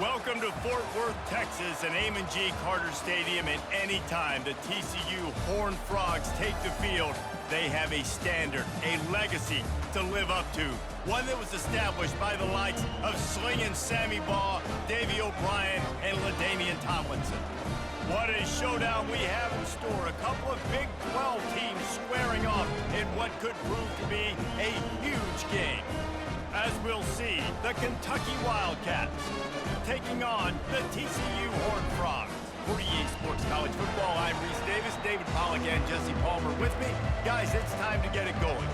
Welcome to Fort Worth, Texas, and Amon G. Carter Stadium, and anytime the TCU Horned Frogs take the field, they have a standard, a legacy to live up to. One that was established by the likes of Slingin' Sammy Baugh, Davey O'Brien, and LaDainian Tomlinson. What a showdown we have in store. A couple of Big 12 teams squaring off in what could prove to be a huge game. As we'll see, the Kentucky Wildcats taking on the TCU Horned Frogs. For EA Sports College Football, I'm Reese Davis, David Pollack, and Jesse Palmer with me. Guys, it's time to get it going.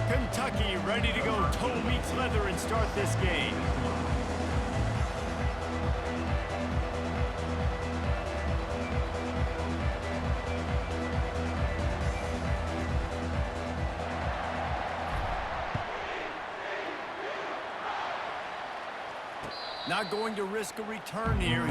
Kentucky ready to go toe meets leather and start this game. Not going to risk a return here.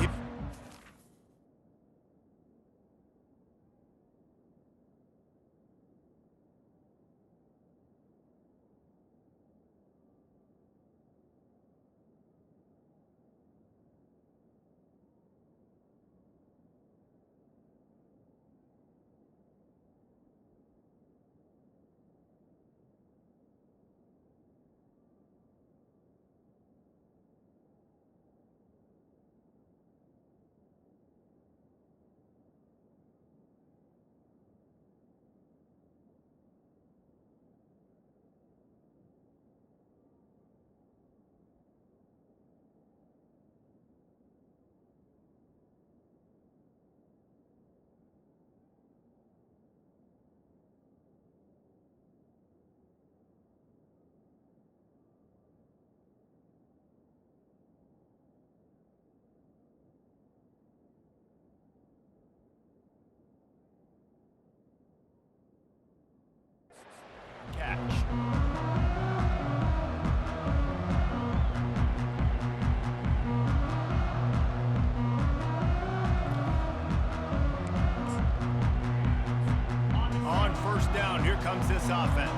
On first down, here comes this offense.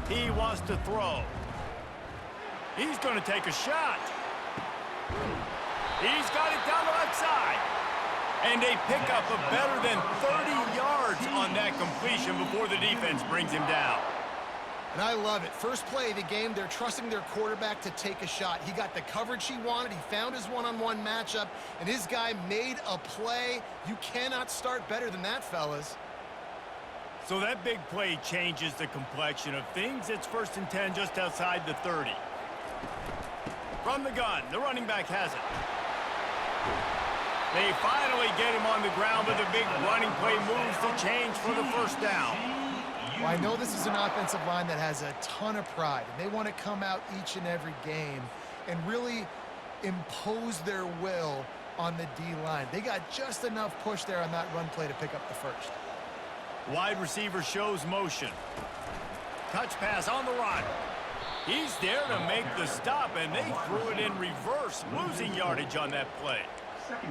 He wants to throw. He's going to take a shot. He's got it down the left side. And a pickup of better than 30 yards on that completion before the defense brings him down. And I love it. First play of the game, they're trusting their quarterback to take a shot. He got the coverage he wanted. He found his one-on-one matchup, and his guy made a play. You cannot start better than that, fellas. So that big play changes the complexion of things. It's 1st and 10 just outside the 30. From the gun, the running back has it. They finally get him on the ground, but the big running play moves the change for the first down. Well, I know this is an offensive line that has a ton of pride, and they want to come out each and every game and really impose their will on the D-line. They got just enough push there on that run play to pick up the first. Wide receiver shows motion. Touch pass on the run. He's there to make the stop, and they threw it in reverse, losing yardage on that play.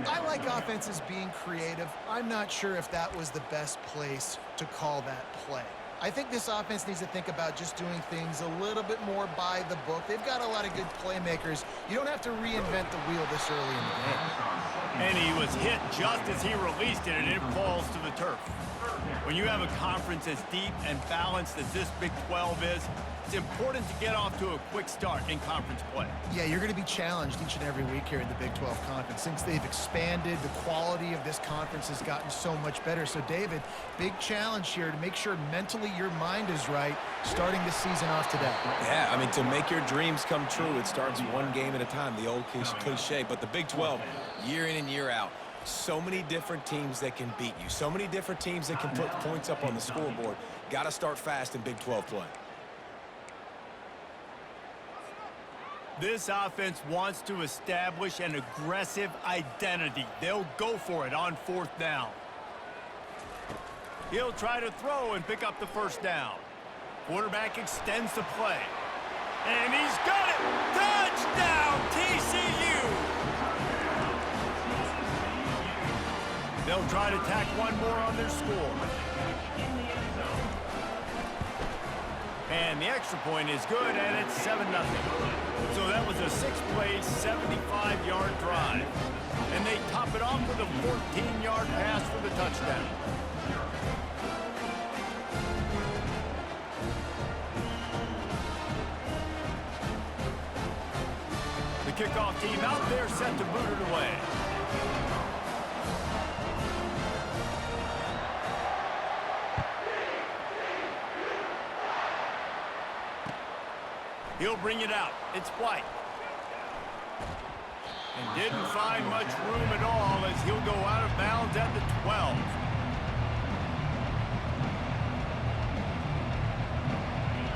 I like offenses being creative. I'm not sure if that was the best place to call that play. I think this offense needs to think about just doing things a little bit more by the book. They've got a lot of good playmakers. You don't have to reinvent the wheel this early in the game. And he was hit just as he released it, and it falls to the turf. When you have a conference as deep and balanced as this Big 12 is, it's important to get off to a quick start in conference play. Yeah, you're going to be challenged each and every week here in the Big 12 Conference. Since they've expanded, the quality of this conference has gotten so much better. So, David, big challenge here to make sure mentally your mind is right starting the season off today. Yeah, I mean, to make your dreams come true, it starts one game at a time, the old cliche. But the Big 12, year in and year out, so many different teams that can beat you, so many different teams that can put points up on the scoreboard. Got to start fast in Big 12 play. This offense wants to establish an aggressive identity. They'll go for it on 4th down. He'll try to throw and pick up the first down. Quarterback extends the play. And he's got it! Touchdown, TCU! They'll try to tack one more on their score. And the extra point is good, and it's 7-0. So that was a 6-play, 75-yard drive. And they top it off with a 14-yard pass for the touchdown. The kickoff team out there set to boot it away. He'll bring it out. It's White. And didn't find much room at all as he'll go out of bounds at the 12.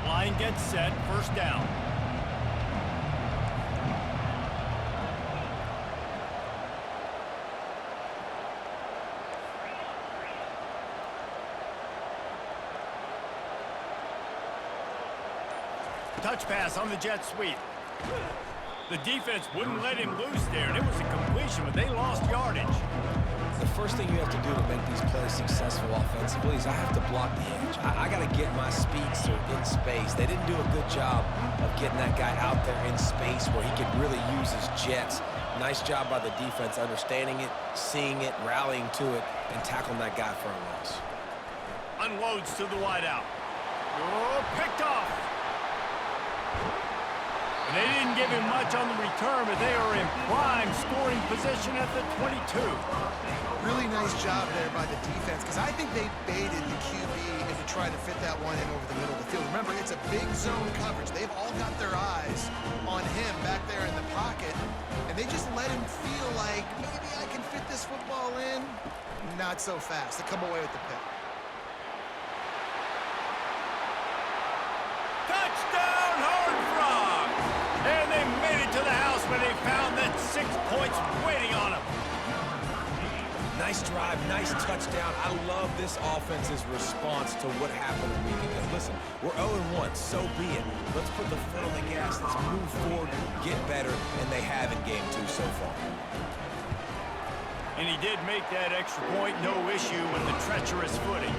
Line gets set. First down. Touch pass on the jet sweep. The defense wouldn't let him loose there, and it was a completion, but they lost yardage. The first thing you have to do to make these plays successful offensively is I have to block the edge. I got to get my speedster in space. They didn't do a good job of getting that guy out there in space where he could really use his jets. Nice job by the defense understanding it, seeing it, rallying to it, and tackling that guy for a loss. Unloads to the wideout. Oh, picked off. And they didn't give him much on the return, but they are in prime scoring position at the 22. Really nice job there by the defense, because I think they baited the QB into trying to fit that one in over the middle of the field. Remember, it's a big zone coverage. They've all got their eyes on him back there in the pocket, and they just let him feel like, maybe I can fit this football in. Not so fast. They come away with the pick. Touchdown, Horned Frogs! And they made it to the house when they found that 6 points waiting on them. Nice drive, nice touchdown. I love this offense's response to what happened a week ago. Listen, we're 0-1, so be it. Let's put the foot on the gas. Let's move forward, get better, and they have in game 2 so far. And he did make that extra point, no issue with the treacherous footing.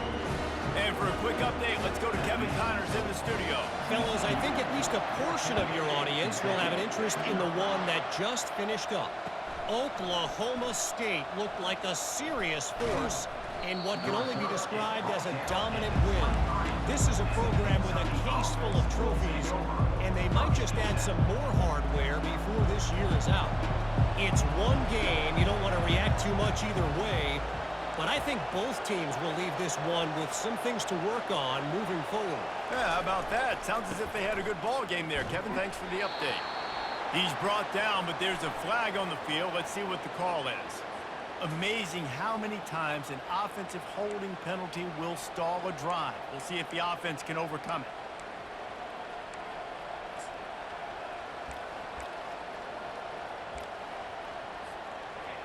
And for a quick update, let's go to Kevin Connors in the studio. Fellas, I think at least a portion of your audience will have an interest in the one that just finished up. Oklahoma State looked like a serious force in what can only be described as a dominant win. This is a program with a case full of trophies, and they might just add some more hardware before this year is out. It's one game. You don't want to react too much either way. But I think both teams will leave this one with some things to work on moving forward. Yeah, how about that? Sounds as if they had a good ball game there. Kevin, thanks for the update. He's brought down, but there's a flag on the field. Let's see what the call is. Amazing how many times an offensive holding penalty will stall a drive. We'll see if the offense can overcome it.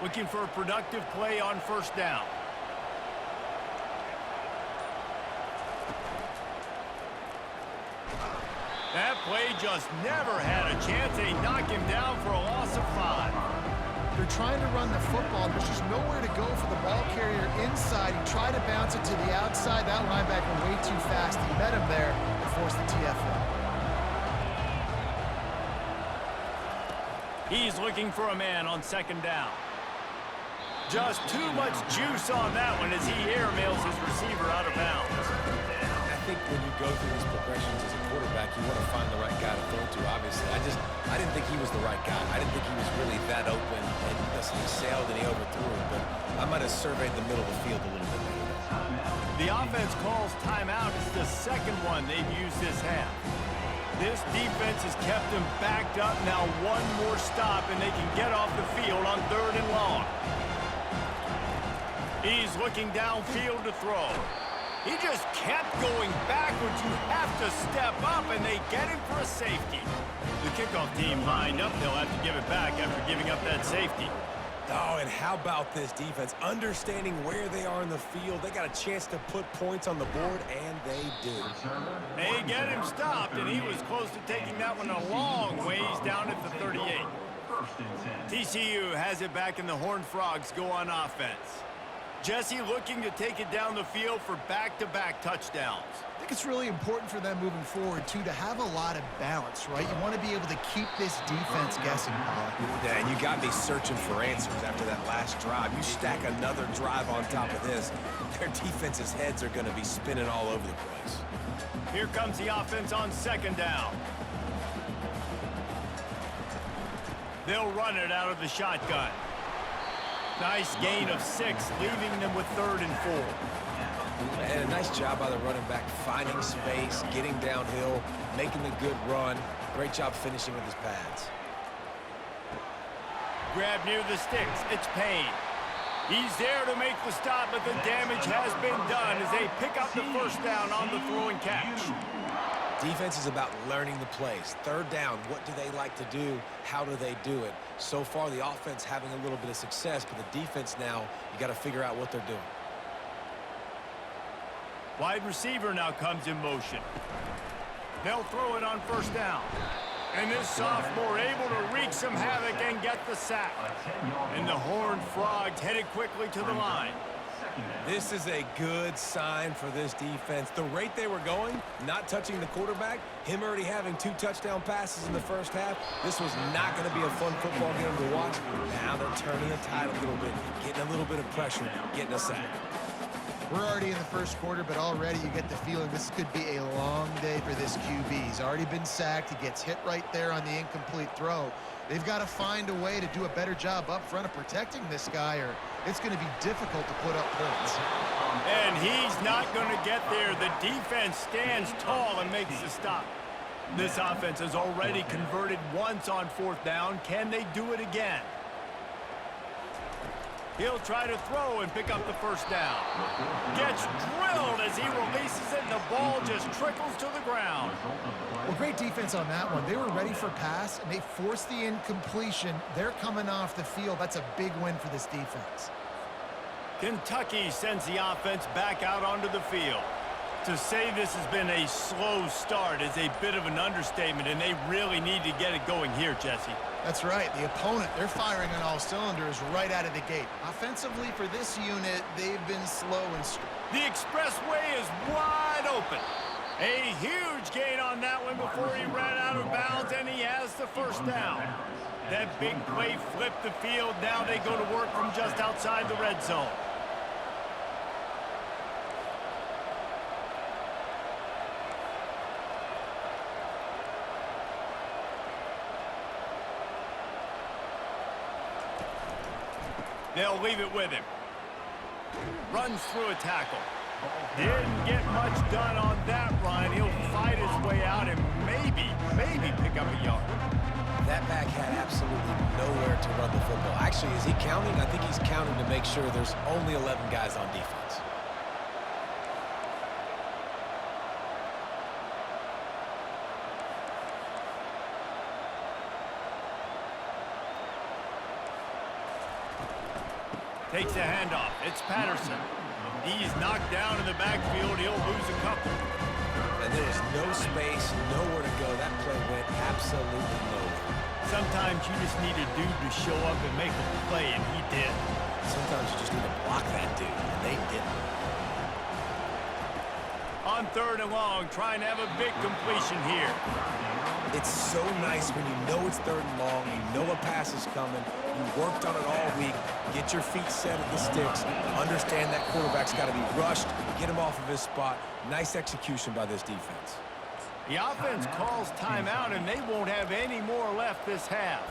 Looking for a productive play on first down. That play just never had a chance. They knock him down for a loss of 5. They're trying to run the football. There's just nowhere to go for the ball carrier inside. He tried to bounce it to the outside. That linebacker way too fast. He met him there and forced the TFL. He's looking for a man on second down. Just too much juice on that one as he airmails his receiver out of bounds. I think when you go through these progressions as a quarterback, you want to find the right guy to throw to, obviously. I didn't think he was the right guy. I didn't think he was really that open. And listen, he sailed and he overthrew it, but I might have surveyed the middle of the field a little bit better. The offense calls timeout. It's the second one they've used this half. This defense has kept them backed up. Now one more stop, and they can get off the field on 3rd and long. He's looking downfield to throw. He just kept going backwards. You have to step up, and they get him for a safety. The kickoff team lined up. They'll have to give it back after giving up that safety. Oh, and how about this defense? Understanding where they are in the field. They got a chance to put points on the board, and they do. They get him stopped, and he was close to taking that one a long ways down at the 38. TCU has it back, and the Horned Frogs go on offense. Jesse looking to take it down the field for back-to-back touchdowns. I think it's really important for them moving forward, too, to have a lot of balance, right? You want to be able to keep this defense guessing, Pollock. Yeah, and you got me searching for answers after that last drive. You stack another drive on top of this, their defense's heads are going to be spinning all over the place. Here comes the offense on second down. They'll run it out of the shotgun. Nice gain of 6, leaving them with 3rd and 4. And a nice job by the running back, finding space, getting downhill, making a good run. Great job finishing with his pads. Grab near the sticks. It's Payne. He's there to make the stop, but the damage has been done as they pick up the first down on the throw and catch. Defense is about learning the plays. 3rd down, what do they like to do? How do they do it? So far, the offense having a little bit of success, but the defense now, you got to figure out what they're doing. Wide receiver now comes in motion. They'll throw it on first down. And this sophomore able to wreak some havoc and get the sack. And the Horned Frogs headed quickly to the line. This is a good sign for this defense. The rate they were going, not touching the quarterback, him already having 2 touchdown passes in the first half, this was not going to be a fun football game to watch. Now they're turning the tide a little bit, getting a little bit of pressure, getting a sack. We're already in the first quarter, but already you get the feeling this could be a long day for this QB. He's already been sacked. He gets hit right there on the incomplete throw. They've got to find a way to do a better job up front of protecting this guy, or it's going to be difficult to put up points. And he's not going to get there. The defense stands tall and makes the stop. This offense has already converted once on 4th down. Can they do it again? He'll try to throw and pick up the first down. Gets drilled as he releases it, and the ball just trickles to the ground. Well, great defense on that one. They were ready for pass, and they forced the incompletion. They're coming off the field. That's a big win for this defense. Kentucky sends the offense back out onto the field. To say this has been a slow start is a bit of an understatement, and they really need to get it going here, Jesse. That's right. The opponent, they're firing on all cylinders right out of the gate. Offensively, for this unit, they've been slow and strong. The expressway is wide open. A huge gain on that one before he ran out of bounds, and he has the first down. That big play flipped the field. Now they go to work from just outside the red zone. They'll leave it with him. Runs through a tackle. Didn't get much done on that run. He'll fight his way out and maybe pick up a yard. That back had absolutely nowhere to run the football. Actually, is he counting? I think he's counting to make sure there's only 11 guys on defense. Takes a handoff. It's Patterson. He's knocked down in the backfield. He'll lose a couple. And there was no space, nowhere to go. That play went absolutely nowhere. Sometimes you just need a dude to show up and make a play, and he did. Sometimes you just need to block that dude, and they didn't. On 3rd and long, trying to have a big completion here. It's so nice when you know it's 3rd and long, you know a pass is coming, you worked on it all week, get your feet set at the sticks, understand that quarterback's got to be rushed, get him off of his spot. Nice execution by this defense. The offense calls timeout, and they won't have any more left this half.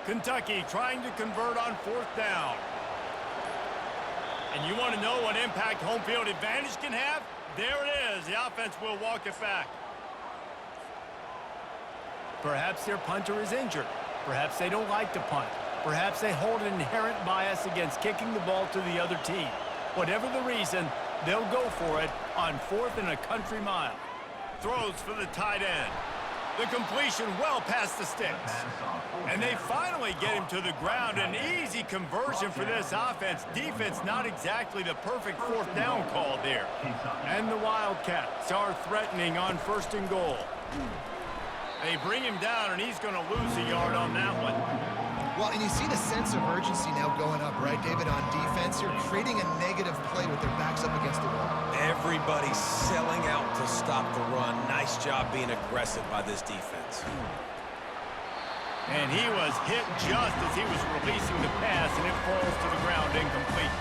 Kentucky trying to convert on 4th down. And you want to know what impact home field advantage can have? There it is. The offense will walk it back. Perhaps their punter is injured. Perhaps they don't like to punt. Perhaps they hold an inherent bias against kicking the ball to the other team. Whatever the reason, they'll go for it on 4th and a country mile. Throws for the tight end. The completion well past the sticks. And they finally get him to the ground. An easy conversion for this offense. Defense not exactly the perfect 4th down call there. And the Wildcats are threatening on 1st and goal. They bring him down, and he's going to lose a yard on that one. Well, and you see the sense of urgency now going up, right, David, on defense. You're creating a negative play with their backs up against the wall. Everybody's selling out to stop the run. Nice job being aggressive by this defense. And he was hit just as he was releasing the pass, and it falls to the ground incomplete.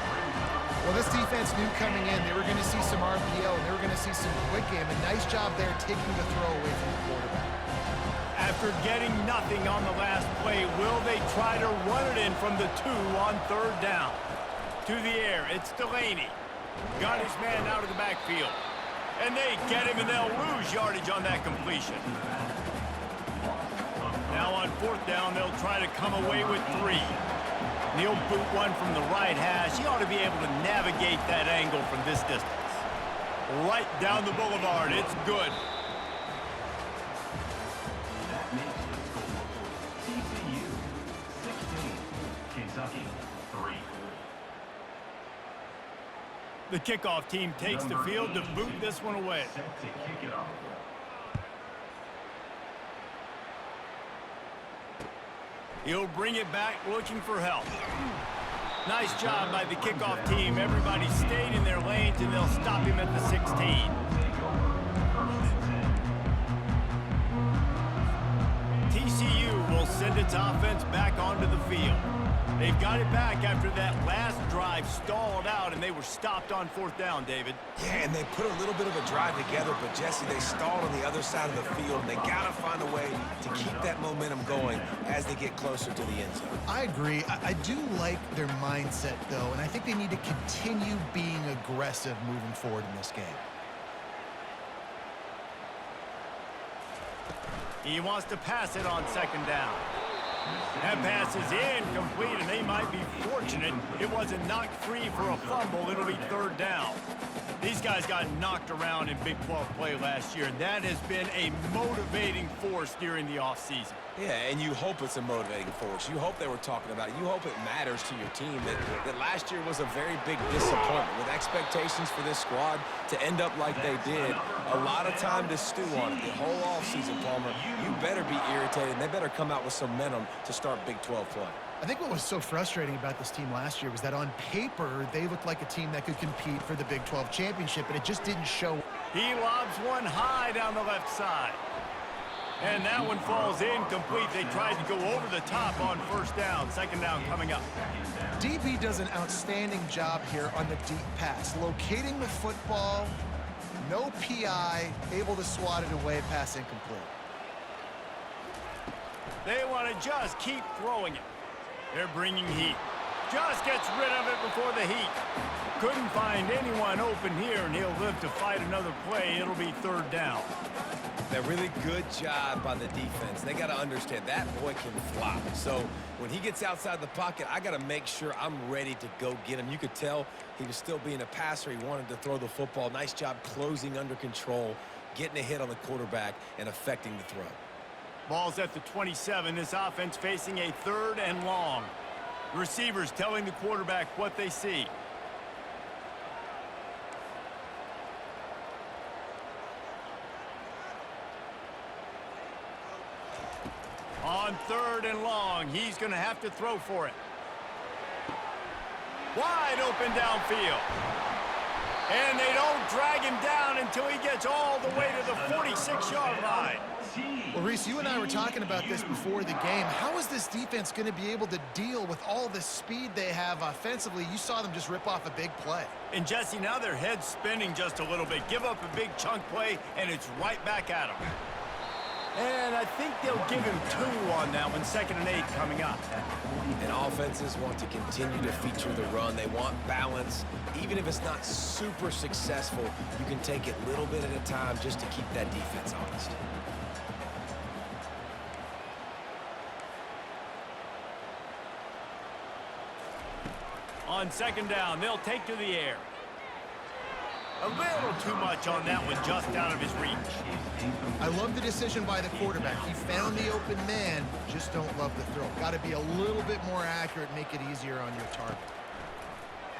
Well, this defense knew coming in they were going to see some RPO, and they were going to see some quick game. A nice job there taking the throw away from the quarterback. After getting nothing on the last play, will they try to run it in from the 2 on 3rd down? To the air, it's Delaney. Got his man out of the backfield. And they get him, and they'll lose yardage on that completion. Now on 4th down, they'll try to come away with 3. And he'll boot one from the right hash. He ought to be able to navigate that angle from this distance. Right down the boulevard, it's good. The kickoff team takes the field to boot this one away. He'll bring it back looking for help. Nice job by the kickoff team. Everybody stayed in their lanes, and they'll stop him at the 16. TCU will send its offense back onto the field. They've got it back after that last drive stalled out, and they were stopped on 4th down, David. Yeah, and they put a little bit of a drive together, but, Jesse, they stalled on the other side of the field, and they got to find a way to keep that momentum going as they get closer to the end zone. I agree. I do like their mindset, though, and I think they need to continue being aggressive moving forward in this game. He wants to pass it on 2nd down. That pass is incomplete, and they might be fortunate it wasn't knocked free for a fumble. It'll be 3rd down. These guys got knocked around in Big 12 play last year, and that has been a motivating force during the offseason. Yeah, and you hope it's a motivating force. You hope they were talking about it. You hope it matters to your team that last year was a very big disappointment. With expectations for this squad to end up like they did, a lot of time to stew on it. The whole offseason, Palmer, you better be irritated, and they better come out with some momentum to start Big 12 play. I think what was so frustrating about this team last year was that on paper, they looked like a team that could compete for the Big 12 championship, but it just didn't show. He lobs one high down the left side. And that one falls incomplete. They tried to go over the top on 1st down. 2nd down coming up. DB does an outstanding job here on the deep pass. Locating the football, no PI, able to swat it away, pass incomplete. They want to just keep throwing it. They're bringing heat. Just gets rid of it before the heat. Couldn't find anyone open here, and he'll live to fight another play. It'll be 3rd down. A really good job by the defense. They got to understand that boy can fly. So when he gets outside the pocket, I got to make sure I'm ready to go get him. You could tell he was still being a passer. He wanted to throw the football. Nice job closing under control, getting a hit on the quarterback, and affecting the throw. Ball's at the 27. This offense facing a 3rd and long. Receivers telling the quarterback what they see. On 3rd and long, he's going to have to throw for it. Wide open downfield. And they don't drag him down until he gets all the way to the 46-yard line. Well, Reese, you and I were talking about this before the game. How is this defense going to be able to deal with all the speed they have offensively? You saw them just rip off a big play. And, Jesse, now their head's spinning just a little bit. Give up a big chunk play, and it's right back at them. And I think they'll give him 2 on that one, 2nd and 8 coming up. And offenses want to continue to feature the run. They want balance. Even if it's not super successful, you can take it little bit at a time just to keep that defense honest. On 2nd down, they'll take to the air. A little too much on that one, just out of his reach. I love the decision by the quarterback. He found the open man, just don't love the throw. Got to be a little bit more accurate, make it easier on your target.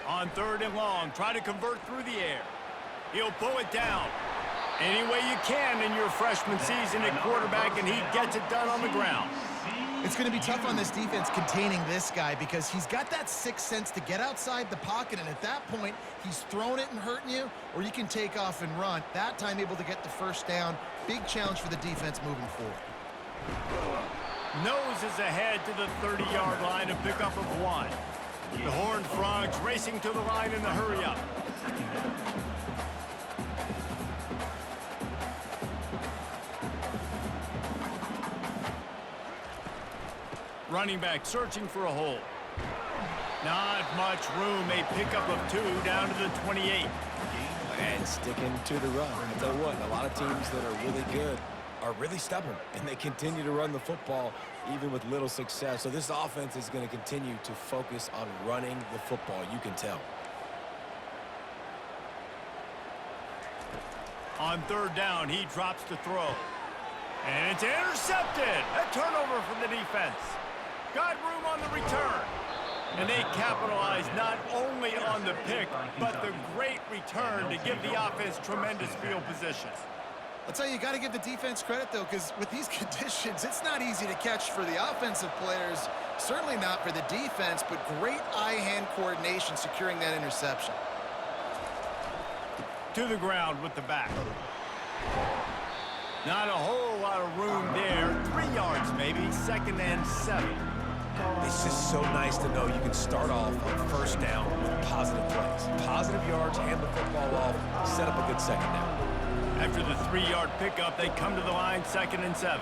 On 3rd and long, try to convert through the air. He'll pull it down. Any way you can in your freshman season at quarterback, and he gets it done on the ground. It's going to be tough on this defense containing this guy because he's got that sixth sense to get outside the pocket, and at that point, he's throwing it and hurting you, or you can take off and run. That time able to get the first down. Big challenge for the defense moving forward. Noses ahead to the 30-yard line, a pickup of 1. The Horned Frogs racing to the line in the hurry-up. Running back searching for a hole. Not much room. A pickup of 2 down to the 28. And sticking to the run. I'll tell you what, a lot of teams that are really good are really stubborn, and they continue to run the football even with little success. So this offense is going to continue to focus on running the football. You can tell. On 3rd down, he drops to throw. And it's intercepted. A turnover from the defense. Got room on the return. And they capitalize not only on the pick, but the great return to give the offense tremendous field position. I'll tell you, you got to give the defense credit, though, because with these conditions, it's not easy to catch for the offensive players, certainly not for the defense, but great eye-hand coordination securing that interception. To the ground with the back. Not a whole lot of room there. 3 yards maybe, 2nd and 7. It's just so nice to know you can start off on 1st down with positive plays. Positive yards, hand the football off, set up a good 2nd down. After the 3-yard pickup, they come to the line, 2nd and 7.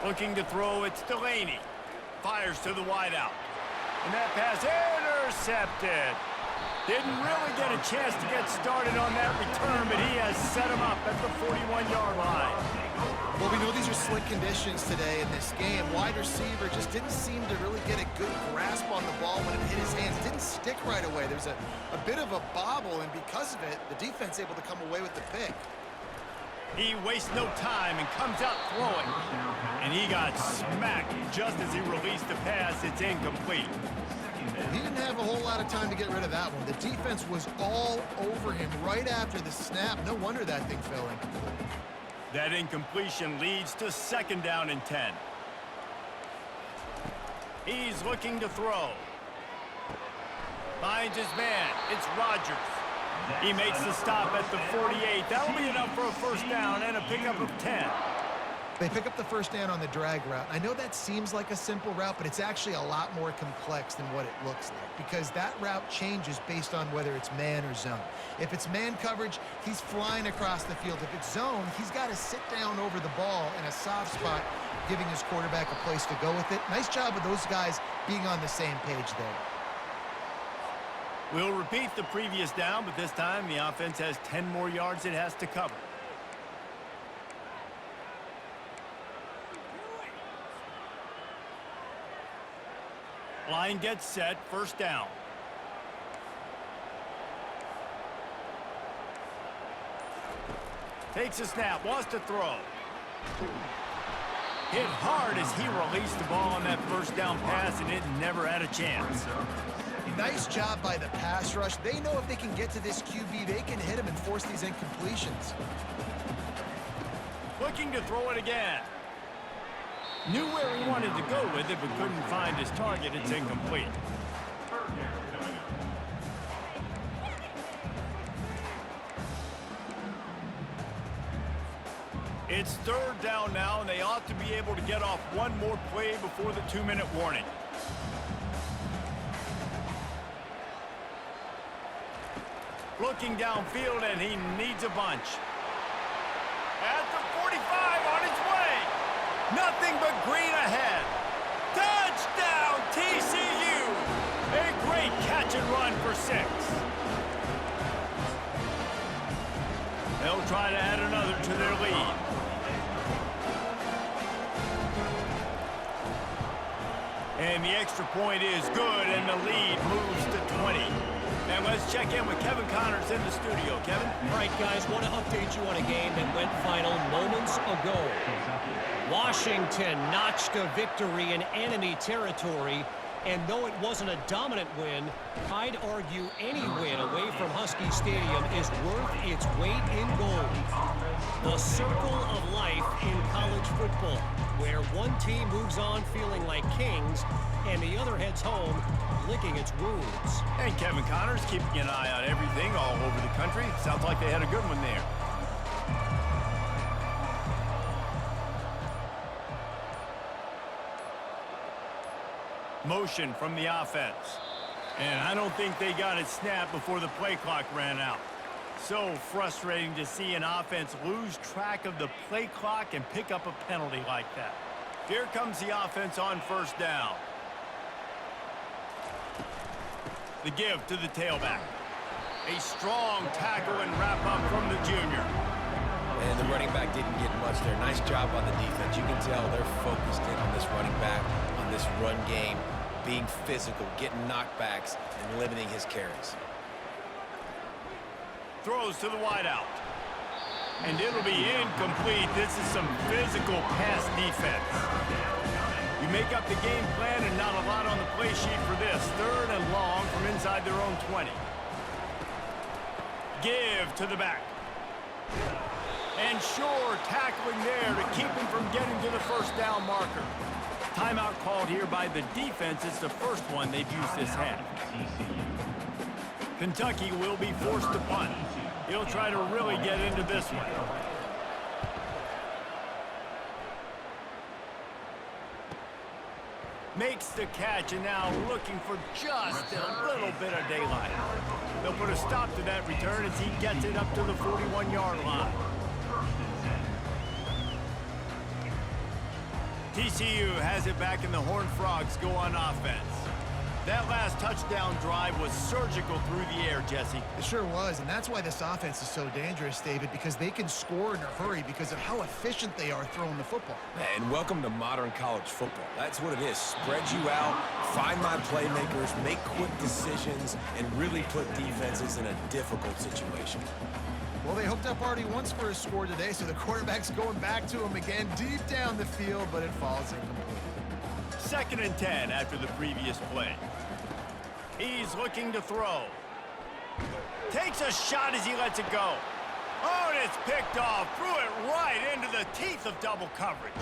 Looking to throw, it's Delaney. Fires to the wideout. And that pass intercepted. Didn't really get a chance to get started on that return, but he has set him up at the 41-yard line. Well, we know these are slick conditions today in this game. Wide receiver just didn't seem to really get a good grasp on the ball when it hit his hands. Didn't stick right away. There's a bit of a bobble, and because of it, the defense able to come away with the pick. He wastes no time and comes out throwing. And he got smacked just as he released the pass. It's incomplete. He didn't have a whole lot of time to get rid of that one. The defense was all over him right after the snap. No wonder that thing fell in. That incompletion leads to 2nd down and 10. He's looking to throw. Finds his man. It's Rodgers. He makes the stop at the 48. That'll be enough for a 1st down and a pickup of 10. They pick up the 1st down on the drag route. I know that seems like a simple route, but it's actually a lot more complex than what it looks like because that route changes based on whether it's man or zone. If it's man coverage, he's flying across the field. If it's zone, he's got to sit down over the ball in a soft spot, giving his quarterback a place to go with it. Nice job of those guys being on the same page there. We'll repeat the previous down, but this time the offense has 10 more yards it has to cover. Line gets set, 1st down. Takes a snap, wants to throw. Hit hard as he released the ball on that 1st down pass, and it never had a chance. Nice job by the pass rush. They know if they can get to this QB, they can hit him and force these incompletions. Looking to throw it again. Knew where he wanted to go with it, but couldn't find his target. It's incomplete. It's 3rd down now, and they ought to be able to get off one more play before the 2-minute warning. Looking downfield, and he needs a bunch. At the 45, on his way. Nothing but green ahead. Touchdown, TCU! A great catch and run for 6. They'll try to add another to their lead. And the extra point is good, and the lead moves to 20. And let's check in with Kevin Connors in the studio. Kevin? All right, guys, want to update you on a game that went final moments ago. Washington notched a victory in enemy territory, and though it wasn't a dominant win, I'd argue any win away from Husky Stadium is worth its weight in gold. The circle of life in college football, where one team moves on feeling like kings, and the other heads home licking its wounds. And Kevin Connors keeping an eye on everything all over the country. Sounds like they had a good one there. Motion from the offense. And I don't think they got it snapped before the play clock ran out. So frustrating to see an offense lose track of the play clock and pick up a penalty like that. Here comes the offense on first down. The give to the tailback. A strong tackle and wrap up from the junior. And the running back didn't get much there. Nice job on the defense. You can tell they're focused in on this running back, on this run game, being physical, getting knockbacks, and limiting his carries. Throws to the wideout. And it'll be incomplete. This is some physical pass defense. You make up the game plan and not a lot on the play sheet for this. 3rd and long from inside their own 20. Give to the back. And sure, tackling there to keep him from getting to the first down marker. Timeout called here by the defense. It's the first one they've used this half. Kentucky will be forced to punt. He'll try to really get into this one. Makes the catch, and now looking for just a little bit of daylight. They'll put a stop to that return as he gets it up to the 41-yard line. TCU has it back, and the Horned Frogs go on offense. That last touchdown drive was surgical through the air, Jesse. It sure was, and that's why this offense is so dangerous, David, because they can score in a hurry because of how efficient they are throwing the football. And welcome to modern college football. That's what it is. Spread you out, find my playmakers, make quick decisions, and really put defenses in a difficult situation. Well, they hooked up already once for a score today, so the quarterback's going back to him again deep down the field, but it falls incomplete. 2nd and 10 after the previous play. He's looking to throw. Takes a shot as he lets it go. Oh, and it's picked off. Threw it right into the teeth of double coverage.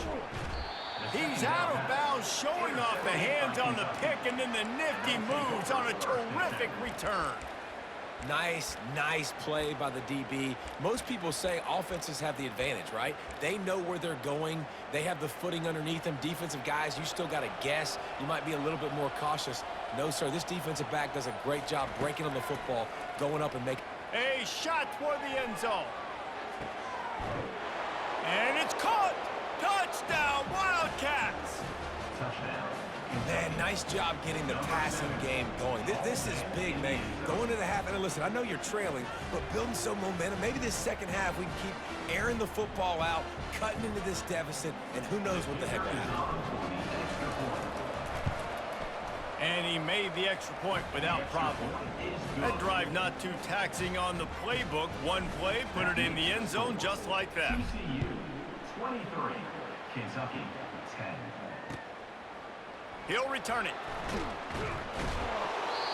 He's out of bounds, showing off the hands on the pick, and then the nifty moves on a terrific return. Nice play by the DB. Most people say offenses have the advantage, right? They know where they're going. They have the footing underneath them. Defensive guys, you still got to guess. You might be a little bit more cautious. No, sir, this defensive back does a great job breaking on the football, going up and making a shot toward the end zone. And it's caught. Touchdown, Wildcats. Man, nice job getting the passing game going. This is big, man. Going to the half, and listen, I know you're trailing, but building some momentum. Maybe this second half we can keep airing the football out, cutting into this deficit, and who knows what the heck will happen. And he made the extra point without problem. That drive not too taxing on the playbook. One play, put it in the end zone just like that. TCU 23, Kentucky 10. He'll return it.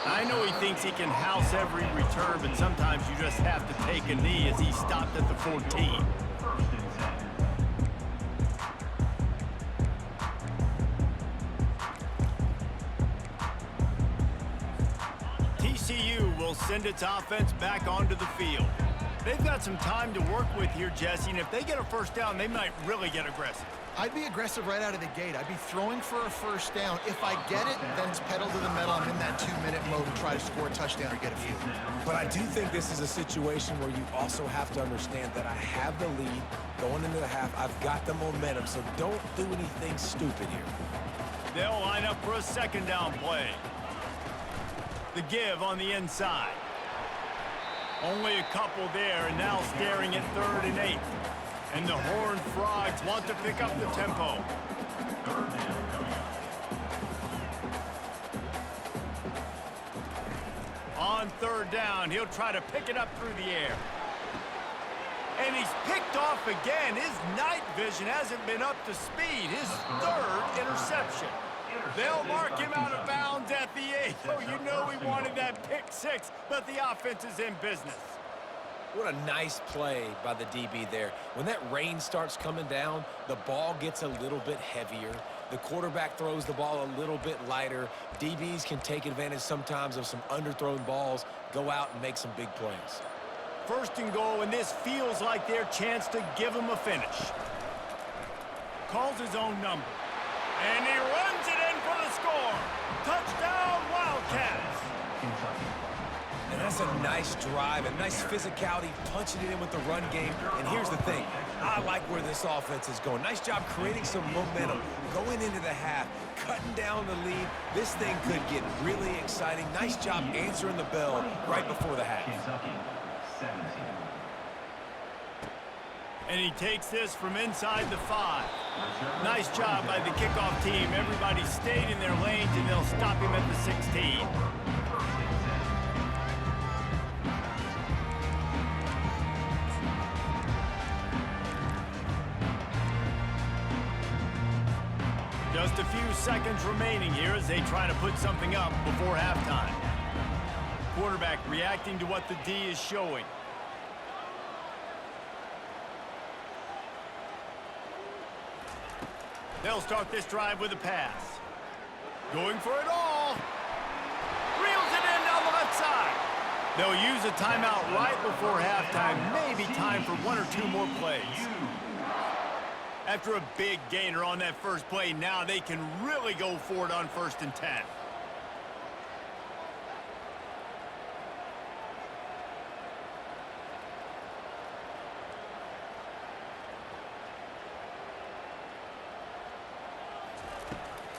I know he thinks he can house every return, but sometimes you just have to take a knee as he stopped at the 14. 1st and 10. TCU will send its offense back onto the field. They've got some time to work with here, Jesse, and if they get a first down, they might really get aggressive. I'd be aggressive right out of the gate. I'd be throwing for a first down. If I get it, then it's pedal to the metal. I'm in that 2-minute mode and try to score a touchdown or get a field. But I do think this is a situation where you also have to understand that I have the lead going into the half. I've got the momentum, so don't do anything stupid here. They'll line up for a second down play. The give on the inside. Only a couple there, and now staring at 3rd and 8. And the Horned Frogs want to pick up the tempo. On 3rd down, he'll try to pick it up through the air. And he's picked off again. His night vision hasn't been up to speed. His 3rd interception. They'll mark him out of bounds at the 8. Oh, you know he wanted that pick 6, but the offense is in business. What a nice play by the DB there. When that rain starts coming down, the ball gets a little bit heavier. The quarterback throws the ball a little bit lighter. DBs can take advantage sometimes of some underthrown balls, go out and make some big plays. 1st and goal, and this feels like their chance to give him a finish. Calls his own number. And he runs it in for the score. Touchdown, Wildcats. And that's a nice drive, a nice physicality, punching it in with the run game. And here's the thing. I like where this offense is going. Nice job creating some momentum, going into the half, cutting down the lead. This thing could get really exciting. Nice job answering the bell right before the half. Kentucky, 17. And he takes this from inside the 5. Nice job by the kickoff team. Everybody stayed in their lanes, and they'll stop him at the 16. Just a few seconds remaining here as they try to put something up before halftime. Quarterback reacting to what the D is showing. They'll start this drive with a pass. Going for it all. Reels it in down the left side. They'll use a timeout right before halftime. Maybe time for 1 or 2 more plays. After a big gainer on that first play, now they can really go for it on 1st and 10.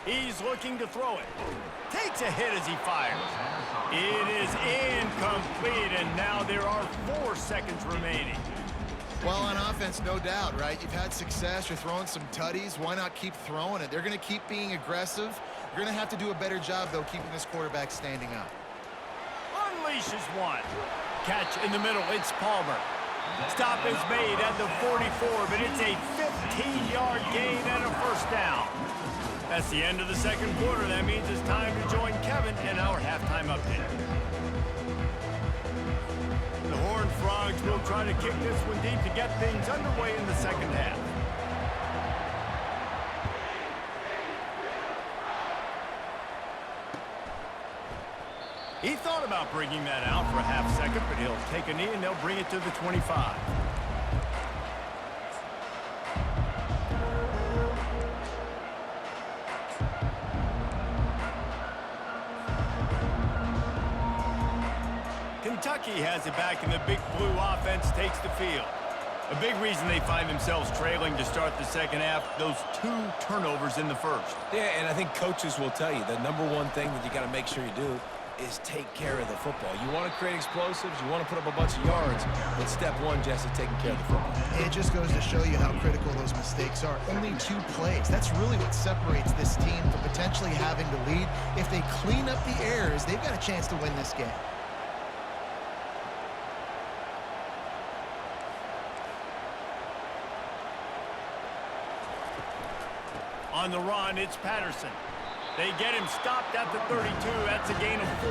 He's looking to throw it. Takes a hit as he fires. It is incomplete, and now there are 4 seconds remaining. Well, on offense, no doubt, right? You've had success. You're throwing some tutties. Why not keep throwing it? They're going to keep being aggressive. You're going to have to do a better job, though, keeping this quarterback standing up. Unleashes one. Catch in the middle. It's Palmer. Stop is made at the 44, but it's a 15-yard gain and a 1st down. That's the end of the 2nd quarter. That means it's time to join Kevin in our halftime update. The Horned Frogs will try to kick this one deep to get things underway in the 2nd half. He thought about bringing that out for a half second, but he'll take a knee and they'll bring it to the 25. Kentucky has it back, and the Big Blue offense takes the field. A big reason they find themselves trailing to start the 2nd half, those 2 turnovers in the 1st. Yeah, and I think coaches will tell you the #1 thing that you got to make sure you do is take care of the football. You want to create explosives, you want to put up a bunch of yards, but step 1, Jesse, taking care of the football. It just goes to show you how critical those mistakes are. Only 2 plays. That's really what separates this team from potentially having to lead. If they clean up the errors, they've got a chance to win this game. On the run, it's Patterson. They get him stopped at the 32. That's a gain of 4.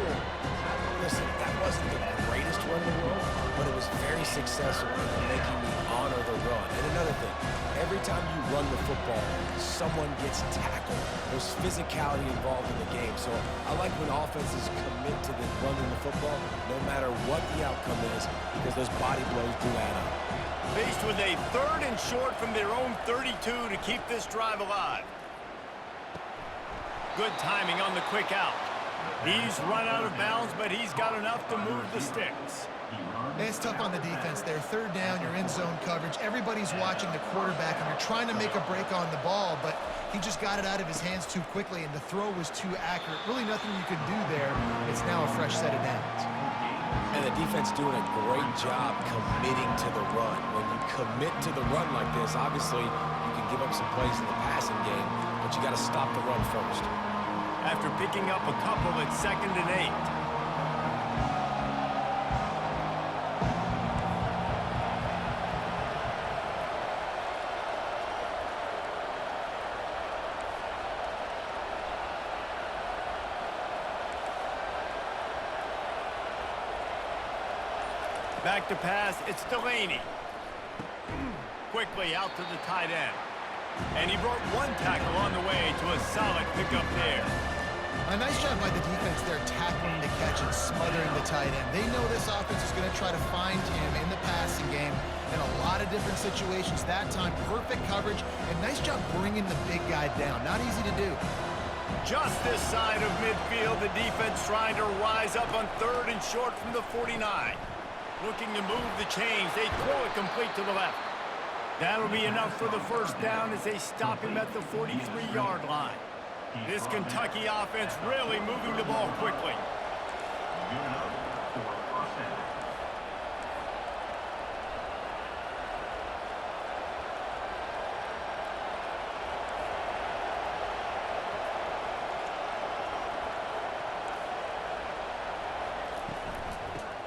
Listen, that wasn't the greatest run in the world, but it was very successful in making me honor the run. And another thing, every time you run the football, someone gets tackled. There's physicality involved in the game. So I like when offenses commit to the running the football, no matter what the outcome is, because those body blows do add up. Faced with a 3rd and short from their own 32 to keep this drive alive. Good timing on the quick out. He's run out of bounds, but he's got enough to move the sticks. It's tough on the defense there. 3rd down, you're in zone coverage. Everybody's watching the quarterback, and you're trying to make a break on the ball, but he just got it out of his hands too quickly, and the throw was too accurate. Really nothing you could do there. It's now a fresh set of downs. And the defense doing a great job committing to the run. When you commit to the run like this, obviously you can give up some plays in the passing game, but you got to stop the run first. After picking up a couple at 2nd and 8. Back to pass, it's Delaney. Quickly out to the tight end. And he brought 1 tackle on the way to a solid pickup there. A nice job by the defense there, tackling the catch and smothering the tight end. They know this offense is going to try to find him in the passing game in a lot of different situations. That time, perfect coverage, and nice job bringing the big guy down. Not easy to do. Just this side of midfield, the defense trying to rise up on 3rd and short from the 49. Looking to move the chains. They throw it complete to the left. That'll be enough for the 1st down as they stop him at the 43-yard line. This Kentucky offense really moving the ball quickly.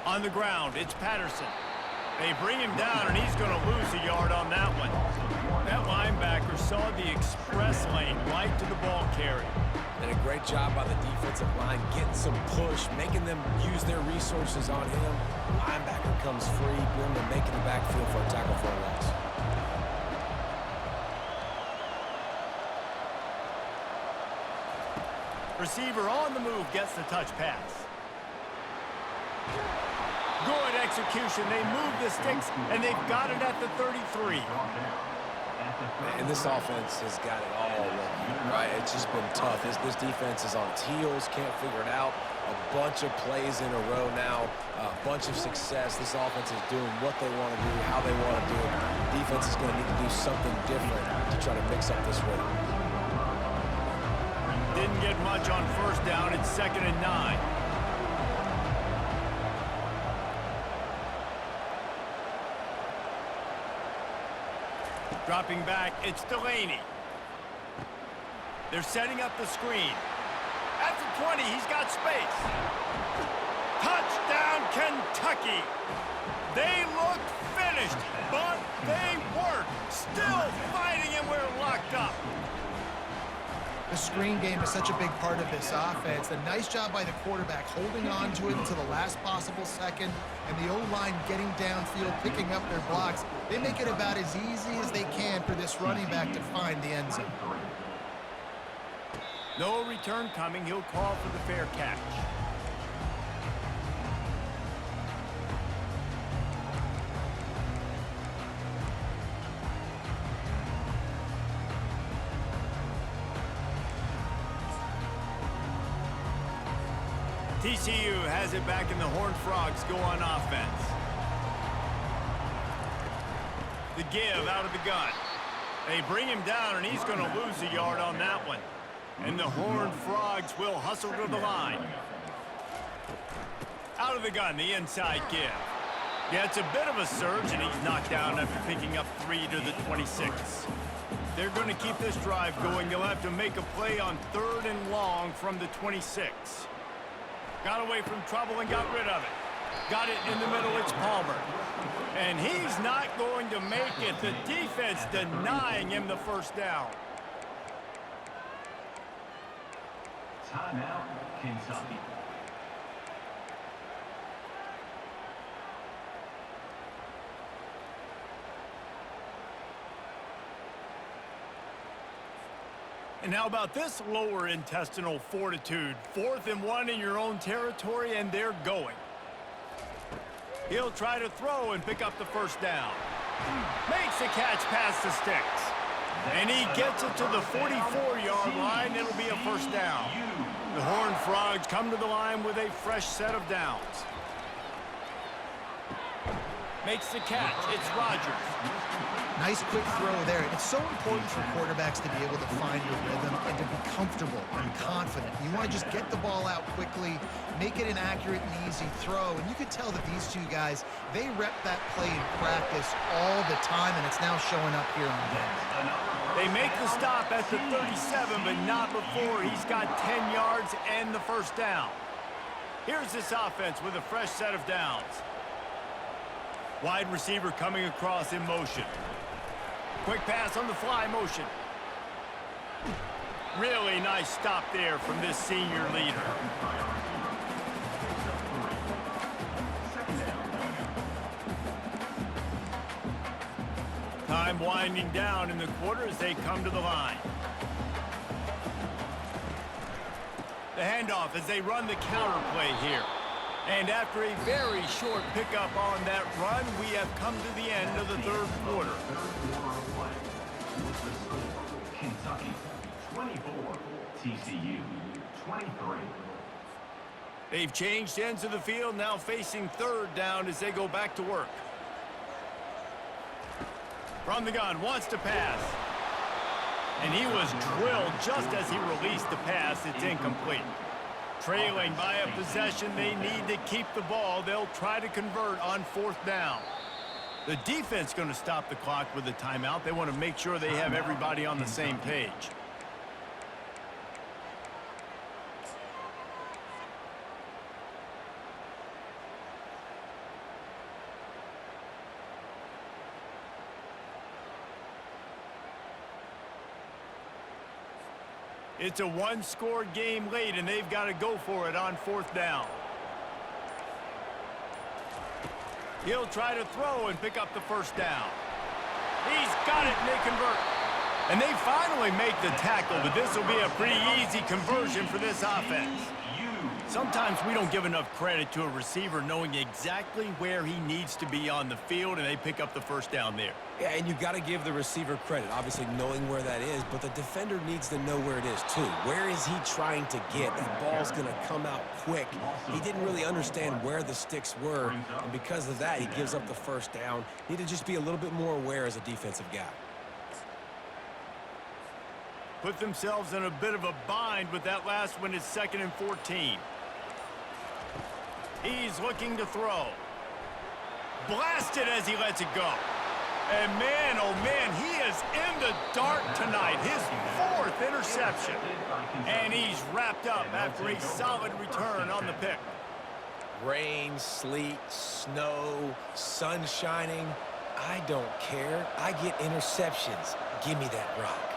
On the ground, it's Patterson. They bring him down, and he's going to lose a yard on that one. That linebacker saw the express lane right to the ball carrier. And a great job by the defensive line getting some push, making them use their resources on him. Linebacker comes free, bring him making the backfield for a tackle for a loss. Receiver on the move gets the touch pass. Good execution. They move the sticks, and they've got it at the 33. And this offense has got it all wrong, right? It's just been tough. This defense is on its heels, can't figure it out. A bunch of plays in a row now, a bunch of success. This offense is doing what they want to do, how they want to do it. Defense is going to need to do something different to try to mix up this rhythm. Didn't get much on 1st down. It's 2nd and 9. Dropping back, it's Delaney. They're setting up the screen. At the 20, he's got space. Touchdown, Kentucky. They look finished, but they weren't. Still fighting, and we're locked up. The screen game is such a big part of this offense. A nice job by the quarterback holding on to it until the last possible second, and the O-line getting downfield, picking up their blocks. They make it about as easy as they can for this running back to find the end zone. No return coming. He'll call for the fair catch. TCU has it back, and the Horned Frogs go on offense. The give out of the gun. They bring him down, and he's going to lose a yard on that one. And the Horned Frogs will hustle to the line. Out of the gun, the inside give. Yeah, it's a bit of a surge, and he's knocked down after picking up 3 to the 26. They're going to keep this drive going. They'll have to make a play on 3rd and long from the 26. Got away from trouble and got rid of it. Got it in the middle, it's Palmer. And he's not going to make it. The defense denying him the 1st down. Timeout, Kentucky. And how about this lower intestinal fortitude? 4th and 1 in your own territory, and they're going. He'll try to throw and pick up the 1st down. Makes a catch past the sticks. And he gets it to the 44-yard line. It'll be a first down. The Horned Frogs come to the line with a fresh set of downs. Makes the catch. It's Rodgers. Nice quick throw there. It's so important for quarterbacks to be able to find your rhythm and to be comfortable and confident. You want to just get the ball out quickly, make it an accurate and easy throw. And you could tell that these two guys, they rep that play in practice all the time, and it's now showing up here on game. They make the stop at the 37, but not before he's got 10 yards and the first down. Here's this offense with a fresh set of downs. Wide receiver coming across in motion. Quick pass on the fly motion. Really nice stop there from this senior leader. Time winding down in the quarter as they come to the line. The handoff as they run the counter play here. And after a very short pickup on that run, we have come to the end of the third quarter. Kentucky 24, TCU 23. They've changed ends of the field, now facing third down as they go back to work. From the gun, wants to pass. And he was drilled just as he released the pass. It's incomplete. Trailing by a possession, they need to keep the ball. They'll try to convert on fourth down. The defense going to stop the clock with a timeout. They want to make sure they have everybody on the same page. It's a one-score game late, and they've got to go for it on fourth down. He'll try to throw and pick up the first down. He's got it, and they convert. And they finally make the tackle, but this will be a pretty easy conversion for this offense. Sometimes we don't give enough credit to a receiver knowing exactly where he needs to be on the field, and they pick up the first down there. Yeah, and you've got to give the receiver credit, obviously knowing where that is, but the defender needs to know where it is too. Where is he trying to get? That ball's going to come out quick. He didn't really understand where the sticks were, and because of that, he gives up the first down. Need to just be a little bit more aware as a defensive guy. Put themselves in a bit of a bind with that last one. Is 2nd and 14. He's looking to throw. Blasted as he lets it go. And man, oh man, he is in the dark tonight. His 4th interception. And he's wrapped up after a solid return on the pick. Rain, sleet, snow, sun shining. I don't care. I get interceptions. Give me that rock.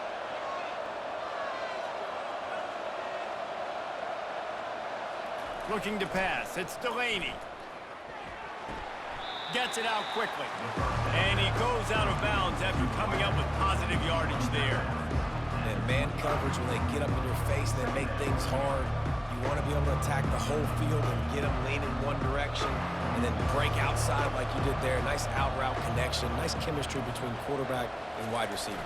Looking to pass. It's Delaney. Gets it out quickly. And he goes out of bounds after coming up with positive yardage there. And man coverage, when they get up in your face, they make things hard. You want to be able to attack the whole field and get them leaning one direction and then break outside like you did there. Nice out route connection. Nice chemistry between quarterback and wide receiver.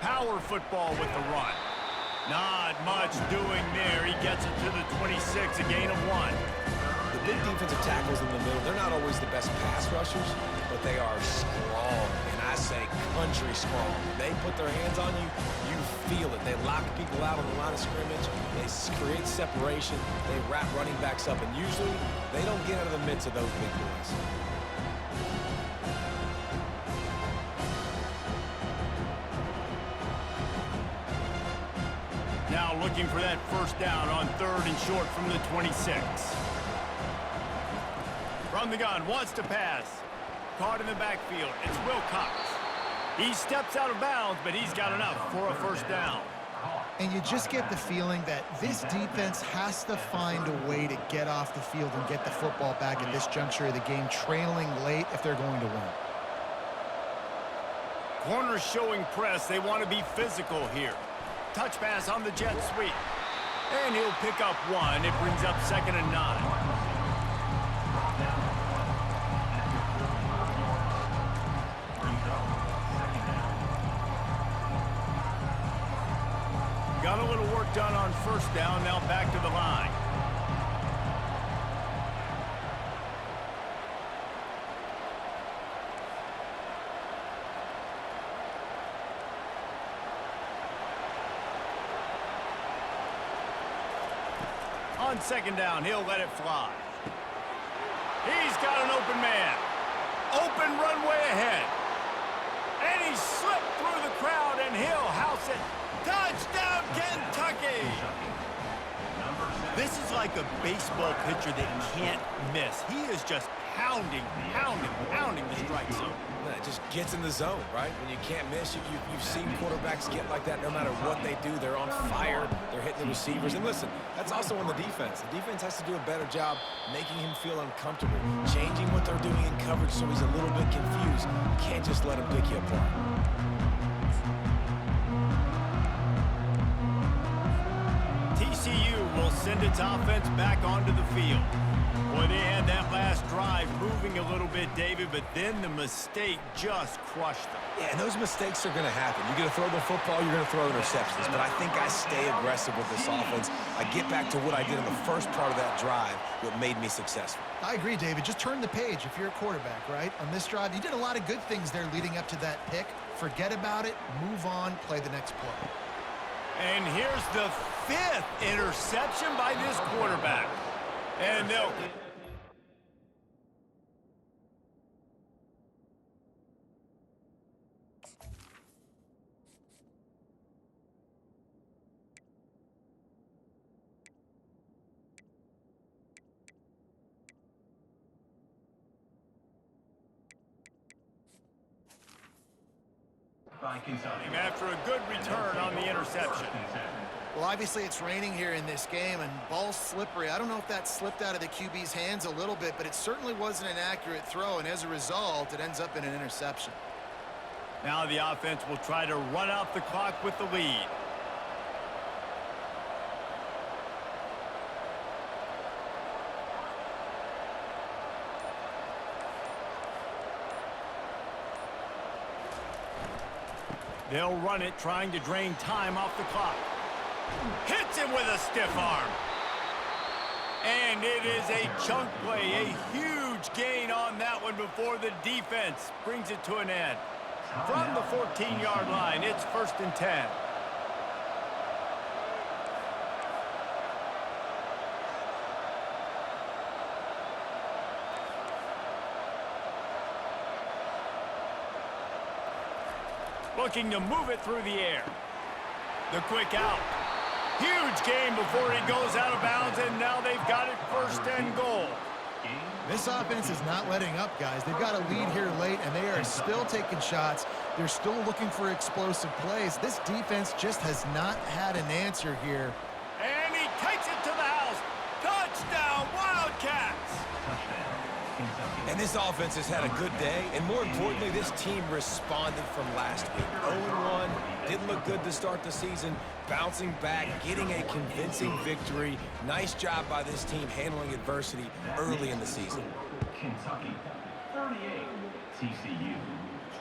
Power football with the run. Not much doing there. He gets it to the 26, a gain of 1. The big defensive tackles in the middle, they're not always the best pass rushers, but they are strong, and I say country strong. They put their hands on you, you feel it. They lock people out on the line of scrimmage. They create separation. They wrap running backs up, and usually they don't get out of the midst of those big boys. Now looking for that first down on 3rd and short from the 26. From the gun, wants to pass. Caught in the backfield. It's Wilcox. He steps out of bounds, but he's got enough for a first down. And you just get the feeling that this defense has to find a way to get off the field and get the football back at this juncture of the game, trailing late if they're going to win. Corners showing press. They want to be physical here. Touch pass on the jet sweep. And he'll pick up 1. It brings up 2nd and 9. Got a little work done on first down, now back to the line. On second down, he'll let it fly. He's got an open man. Open runway ahead. And he slipped through the crowd, and he'll house it. Touchdown, Kentucky! This is like a baseball pitcher that can't miss. He is just pounding the strike zone. It just gets in the zone, right? When you can't miss, you've seen quarterbacks get like that no matter what they do. They're on fire. They're hitting the receivers. And listen, that's also on the defense. The defense has to do a better job making him feel uncomfortable, changing what they're doing in coverage so he's a little bit confused. You can't just let him pick you apart. TCU will send its offense back onto the field. Boy, they had that last drive moving a little bit, David, but then the mistake just crushed them. Yeah, and those mistakes are going to happen. You're going to throw the football, you're going to throw interceptions. But I think I stay aggressive with this offense. I get back to what I did in the first part of that drive, what made me successful. I agree, David. Just turn the page if you're a quarterback, right? On this drive, you did a lot of good things there leading up to that pick. Forget about it, move on, play the next play. And here's the 5th interception by this quarterback. And they'll... After a good return on the interception. Well, obviously it's raining here in this game, and ball's slippery. I don't know if that slipped out of the QB's hands a little bit, but it certainly wasn't an accurate throw, and as a result, it ends up in an interception. Now the offense will try to run out the clock with the lead. They'll run it, trying to drain time off the clock. Hits him with a stiff arm. And it is a chunk play, a huge gain on that one before the defense brings it to an end. From the 14-yard line, it's 1st and 10. Looking to move it through the air. The quick out. Huge gain before he goes out of bounds, and now they've got it 1st and goal. This offense is not letting up, guys. They've got a lead here late, and they are still taking shots. They're still looking for explosive plays. This defense just has not had an answer here. And he takes it to the house. Touchdown, Wildcats! And this offense has had a good day, and more importantly, this team responded from last week. 0-1, didn't look good to start the season, bouncing back, getting a convincing victory. Nice job by this team handling adversity early in the season. Kentucky 38, TCU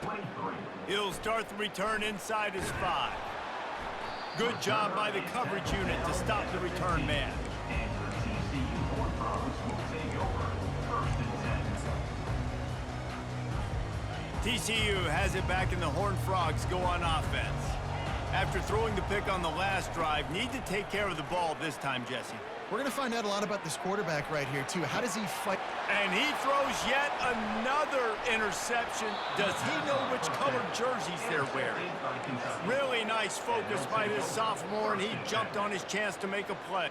23. He'll start the return inside his 5. Good job by the coverage unit to stop the return man. And the TCU Horned Frogs will take over 1st and 10. TCU has it back, and the Horned Frogs go on offense. After throwing the pick on the last drive, need to take care of the ball this time, Jesse. We're going to find out a lot about this quarterback right here, too. How does he fight? And he throws yet another interception. Does he know which colored jerseys they're wearing? Really nice focus by this sophomore, and he jumped on his chance to make a play.